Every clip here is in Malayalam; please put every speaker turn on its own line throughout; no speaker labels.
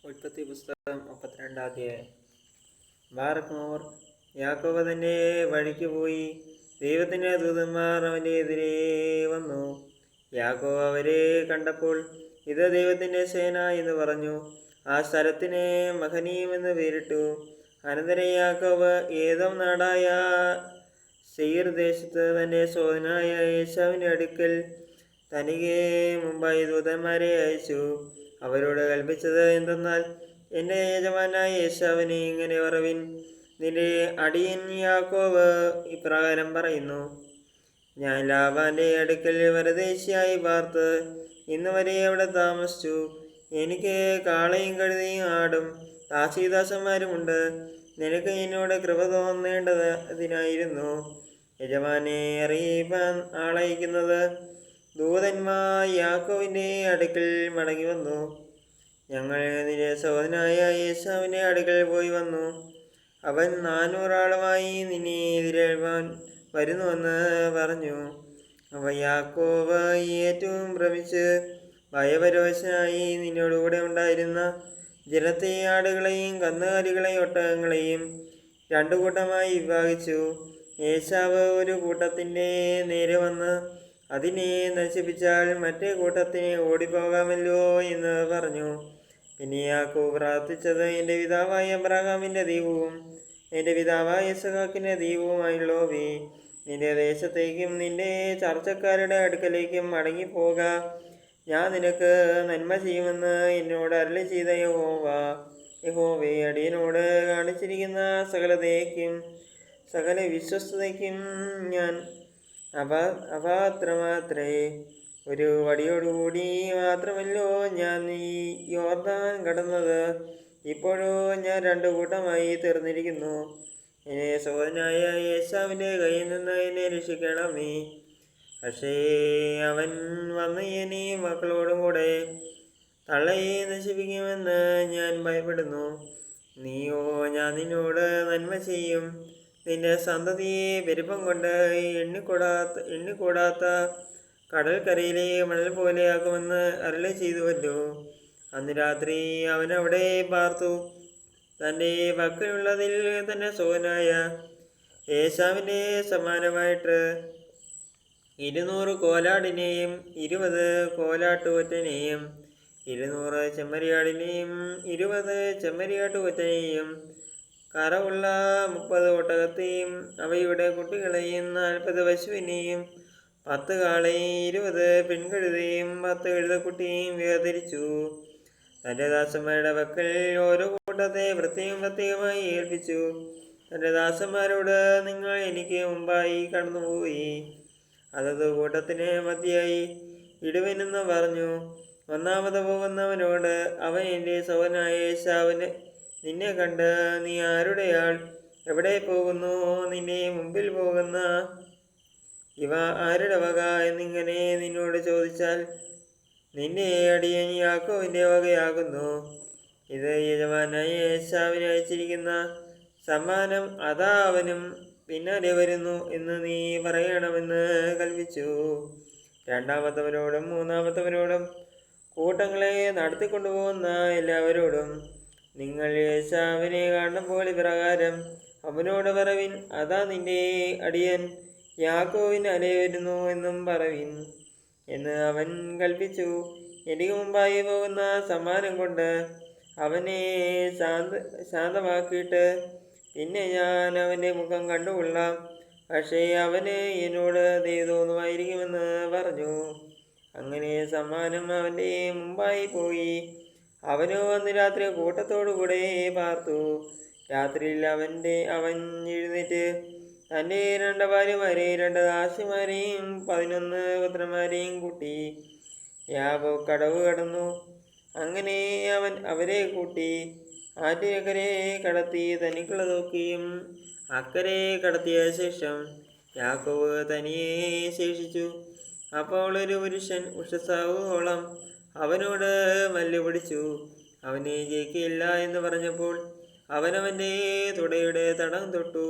ഉൽപ്പത്തി പുസ്തകം 32 അധ്യായം. ബാറക്മോർ യാക്കോബ് തന്റെ വഴിക്ക് പോയി. ദൈവത്തിന്റെ ദൂതന്മാർ അവന്റെ എതിരെ വന്നു. യാക്കോബ് അവരെ കണ്ടപ്പോൾ ഇത് ദൈവത്തിന്റെ സേന എന്ന് പറഞ്ഞു. ആ സ്ഥലത്തിന് മഹനീം എന്ന് പേരിട്ടു. അനന്തരം യാക്കോബ് ഏദോം നാടായ സെയീർ ദേശത്ത് തന്റെ സഹോദരനായ ഏശാവിന്റെ അടുക്കൽ തനിക്ക് മുമ്പായി ദൂതന്മാരെ അയച്ചു. അവരോട് കൽപ്പിച്ചത് എന്തെന്നാൽ, എൻ്റെ യജമാനായ ഏശാവിനെ ഇങ്ങനെ പറവിൻ, നിന്റെ അടിയൻ യാക്കോബ് ഇപ്രകാരം പറയുന്നു, ഞാൻ ലാബാന്റെ അടുക്കൽ പരദേശിയായി പാർത്ത് ഇന്ന് വരെ അവിടെ താമസിച്ചു. എനിക്ക് കാളയും കഴുതയും ആടും ദാസീദാസന്മാരുമുണ്ട്. നിനക്ക് എന്നോട് കൃപ തോന്നേണ്ടതിനായിരുന്നു യജമാനെ അറിയിപ്പാൻ ആളയക്കുന്നത്. ദൂതന്മാർ യാക്കോവിൻ്റെ അടുക്കൽ മടങ്ങി വന്നു. ഞങ്ങൾ നിന്റെ സഹോദരനായ ഏശാവിൻ്റെ അടുക്കൽ പോയി വന്നു. അവൻ 400 ആളുമായി നിന്നെ എതിരേൽപ്പാൻ വരുന്നുവെന്ന് പറഞ്ഞു. അവ യാക്കോബ് ഏറ്റവും ഭ്രമിച്ച് ഭയപരവശനായി നിന്നോടുകൂടെ ഉണ്ടായിരുന്ന ജനത്തെ, ആടുകളെയും കന്നുകാലികളെയും ഒട്ടകങ്ങളെയും 2 കൂട്ടമായി വിഭാഗിച്ചു. ഏശാവ് ഒരു കൂട്ടത്തിൻ്റെ നേരെ വന്ന് അതിനെ നശിപ്പിച്ചാൽ മറ്റേ കൂട്ടത്തിന് ഓടിപ്പോകാമല്ലോ എന്ന് പറഞ്ഞു. പിന്നെ യാക്കോബ് പ്രാർത്ഥിച്ചത്, എൻ്റെ പിതാവായ അബ്രാഹാമിൻ്റെ ദൈവവും എൻ്റെ പിതാവായ ഇസ്ഹാക്കിൻ്റെ ദൈവവുമായുള്ളോവേ, നിന്റെ ദേശത്തേക്കും നിന്റെ ചർച്ചക്കാരുടെ അടുക്കലേക്കും മടങ്ങിപ്പോക. ഞാൻ നിനക്ക് നന്മ ചെയ്യുമെന്ന് എന്നോട് അരുളി ചെയ്ത യഹോവേ, അടിയനോട് കാണിച്ചിരിക്കുന്ന സകലതയ്ക്കും സകല വിശ്വസ്തതയ്ക്കും ഞാൻ അപാത്രമാത്രേ. ഒരു വടിയോടുകൂടി മാത്രമല്ലോ ഞാൻ ഈ യോർദാൻ കടന്നത്. ഇപ്പോഴോ ഞാൻ 2 കൂട്ടമായി തീർന്നിരിക്കുന്നു. എന്നെ സഹോദരനായ ഏശാവിൻ്റെ കയ്യിൽ നിന്ന് എന്നെ രക്ഷിക്കണമേ. പക്ഷേ അവൻ വന്ന് എന്നെ മക്കളോടും കൂടെ തള്ളയെ നശിപ്പിക്കുമെന്ന് ഞാൻ ഭയപ്പെടുന്നു. നീയോ, ഞാൻ നിന്നോട് നന്മ ചെയ്യും. നിന്റെ സന്തതിയെ പെരുപ്പം കൊണ്ട് എണ്ണിക്കൂടാത്ത കടൽക്കരയിലെ മണൽ പോലെയാക്കുമെന്ന് അരുളി ചെയ്തുവല്ലോ. അന്ന് രാത്രി അവൻ അവിടെ പാർത്തു. തൻ്റെ പക്കലുള്ളതിൽ തന്നെ സഹോദരനായ ഏശാവിൻ്റെ സമാനമായിട്ട് 200 കോലാടിനെയും 20 കോലാട്ടുകൊറ്റനെയും 200 ചെമ്മരിയാടിനെയും 20 ചെമ്മരിയാട്ടുകൊറ്റനെയും കറവുള്ള 30 ഒട്ടകത്തെയും അവയുടെ കുട്ടികളെയും 40 പശുവിനെയും 10 കാളയും 20 പെൺകഴുതയും 10 കഴുതക്കുട്ടിയെയും വേർതിരിച്ചു. തൻ്റെ ദാസന്മാരുടെ പക്കൽ ഓരോ കൂട്ടത്തെ പ്രത്യേകമായി ഏൽപ്പിച്ചു. തൻ്റെ ദാസന്മാരോട്, നിങ്ങൾ എനിക്ക് മുമ്പായി കടന്നുപോയി അതത് കൂട്ടത്തിന് മധ്യയായി ഇടുവിനെന്ന് പറഞ്ഞു. 1ാമത് പോകുന്നവനോട് അവൻ, എൻ്റെ സഹോദരനായ ഏശാവിന് നിന്നെ കണ്ട്, നീ ആരുടെ ആൾ? എവിടെ പോകുന്നു? നിന്നെ മുമ്പിൽ പോകുന്ന ഇവ ആരുടെ വക എന്നിങ്ങനെ നിന്നോട് ചോദിച്ചാൽ, നിന്റെ അടിയൻ യാക്കോവിൻ്റെ വകയാകുന്നു. ഇത് യജമാനായ ഏശാവിന് അയച്ചിരിക്കുന്ന സമ്മാനം, അതാ അവനും പിന്നാലെ വരുന്നു എന്ന് നീ പറയണമെന്ന് കൽപ്പിച്ചു. 2ാമത്തവനോടും 3ാമത്തവനോടും കൂട്ടങ്ങളെ നടത്തിക്കൊണ്ടുപോകുന്ന എല്ലാവരോടും, നിങ്ങൾ ഏശാവിനെ കാണുമ്പോൾ ഇപ്രകാരം അവനോട് പറവിൻ, അതാ നിന്റെ അടിയൻ യാക്കോവിന് അലേ വരുന്നു എന്നും പറവിൻ എന്ന് അവൻ കൽപ്പിച്ചു. എനിക്ക് മുമ്പായി പോകുന്ന സമ്മാനം കൊണ്ട് അവനെ ശാന്തമാക്കിയിട്ട് പിന്നെ ഞാൻ അവൻ്റെ മുഖം കണ്ടുകൊള്ളാം. പക്ഷേ അവന് എന്നോട് ദയ തോന്നുമായിരിക്കുമെന്ന് പറഞ്ഞു. അങ്ങനെ സമ്മാനം അവൻ്റെ മുമ്പായി പോയി. അവനോ അന്ന് രാത്രി കൂട്ടത്തോടുകൂടെ പാർത്തു. രാത്രിയിൽ അവൻ എഴുന്നേറ്റ് തൻ്റെ 2 ഭാര്യമാരെയും 2 ദാസിമാരെയും 11 പുത്രന്മാരെയും കൂട്ടി യാബോക്ക് കടവ് കടന്നു. അങ്ങനെ അവൻ അവരെ കൂട്ടി ആറ്റിനക്കരെ കടത്തി തനിക്കുള്ളതൊക്കെയും അക്കരെ കടത്തിയ ശേഷം യാക്കോബ് തനിയെ ശേഷിച്ചു. അപ്പോൾ ഒരു പുരുഷൻ ഉഷസാവോളം അവനോട് മല്ല് പിടിച്ചു. അവനെ ജയിക്കില്ല എന്ന് പറഞ്ഞപ്പോൾ അവനവൻ്റെ തുടയുടെ തടം തൊട്ടു.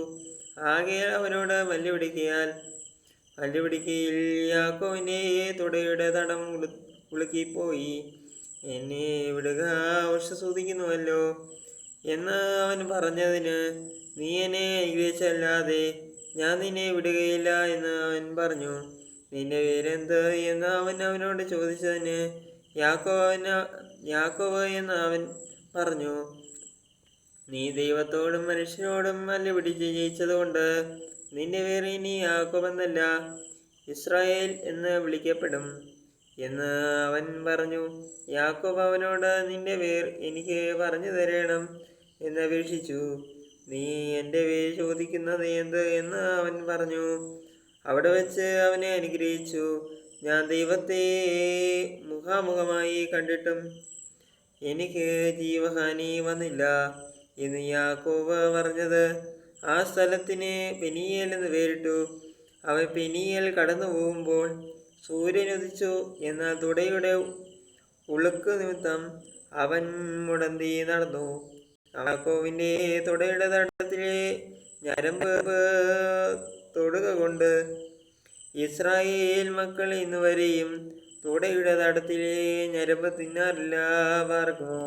ആകയാൽ അവനോട് മല്ല് പിടിക്കയിൽ യാക്കോവിൻ്റെ തുടയുടെ തടം ഉളുക്കിപ്പോയി. എന്നെ വിടുക ഉഷസൂദിക്കുന്നുവല്ലോ എന്ന് അവൻ പറഞ്ഞതിന്, നീ എന്നെ അനുഗ്രഹിച്ചല്ലാതെ ഞാൻ നിന്നെ വിടുകയില്ല എന്ന് അവൻ പറഞ്ഞു. നിന്റെ പേരെന്ത് എന്ന് അവൻ അവനോട് ചോദിച്ചതിന്, യാക്കോബ് എന്ന് അവൻ പറഞ്ഞു. നീ ദൈവത്തോടും മനുഷ്യരോടും മല്ലുപിടിച്ച് ജയിച്ചതുകൊണ്ട് നിന്റെ പേര് ഇനി യാക്കോബ് എന്നല്ല, ഇസ്രായേൽ എന്ന് വിളിക്കപ്പെടും എന്ന് അവൻ പറഞ്ഞു. യാക്കോബ് അവനോട്, നിന്റെ പേർ എനിക്ക് പറഞ്ഞു തരണം എന്ന് അപേക്ഷിച്ചു. നീ എൻ്റെ പേര് ചോദിക്കുന്നത് എന്ത് എന്ന് അവൻ പറഞ്ഞു. അവിടെ വെച്ച് അവനെ അനുഗ്രഹിച്ചു. ഞാൻ ദൈവത്തെ മുഖാമുഖമായി കണ്ടിട്ടും എനിക്ക് ജീവഹാനി വന്നില്ല എന്ന് യാക്കോബ് പറഞ്ഞത്. ആ സ്ഥലത്തിന് പെനീയേൽ എന്ന് പേരിട്ടു. അവൻ പെനീയേൽ കടന്നു പോകുമ്പോൾ സൂര്യൻ ഉദിച്ചു. എന്നാൽ തുടയുടെ ഉളുക്ക് നിമിത്തം അവൻ മുടന്തി നടന്നു. യാക്കോബിന്റെ തുടയുടെ തടത്തിലെ ഞരമ്പ് തൊടുക കൊണ്ട് ഇസ്രായേൽ മക്കൾ ഇന്നുവരെയും തുടയുടെ തടത്തിലെ ഞരമ്പ് തിന്നാറില്ല. പാർക്കുമോ.